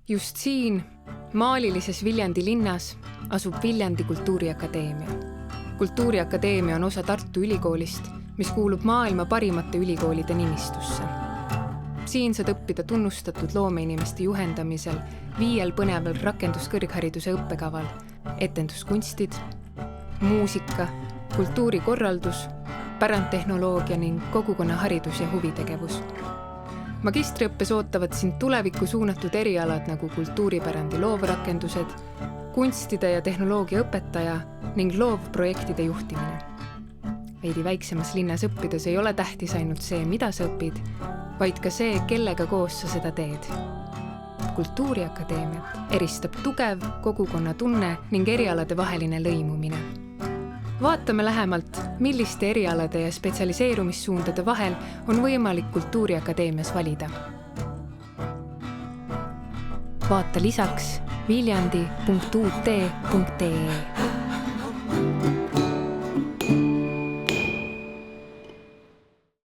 Just siin, maalilises Viljandi linnas, asub Viljandi Kultuuriakadeemia. Kultuuriakadeemia on osa Tartu Ülikoolist, mis kuulub maailma parimate ülikoolide nimistusse. Siin saad õppida tunnustatud loomeinimeste juhendamisel 5 põneval rakenduskõrghariduse õppekaval etenduskunstid, muusika, kultuurikorraldus, pärandtehnoloogia ning kogukonnaharidus ja huvitegevus. Magistriõppes ootavad sind tulevikku suunatud erialad nagu kultuuripärandi loovrakendused, kunstide ja tehnoloogia õpetaja ning loovprojektide juhtimine. Veidi väiksemas linnas õppides ei ole tähtis ainult see, mida sa õpid, vaid ka see, kellega koos sa seda teed. Kultuuriakadeemia eristab tugev kogukonnatunne ning erialade vaheline lõimumine. Vaatame lähemalt, milliste erialade ja spetsialiseerumissuundade vahel on võimalik Kultuuriakadeemias valida. Vaata lisaks viljandi.ut.ee.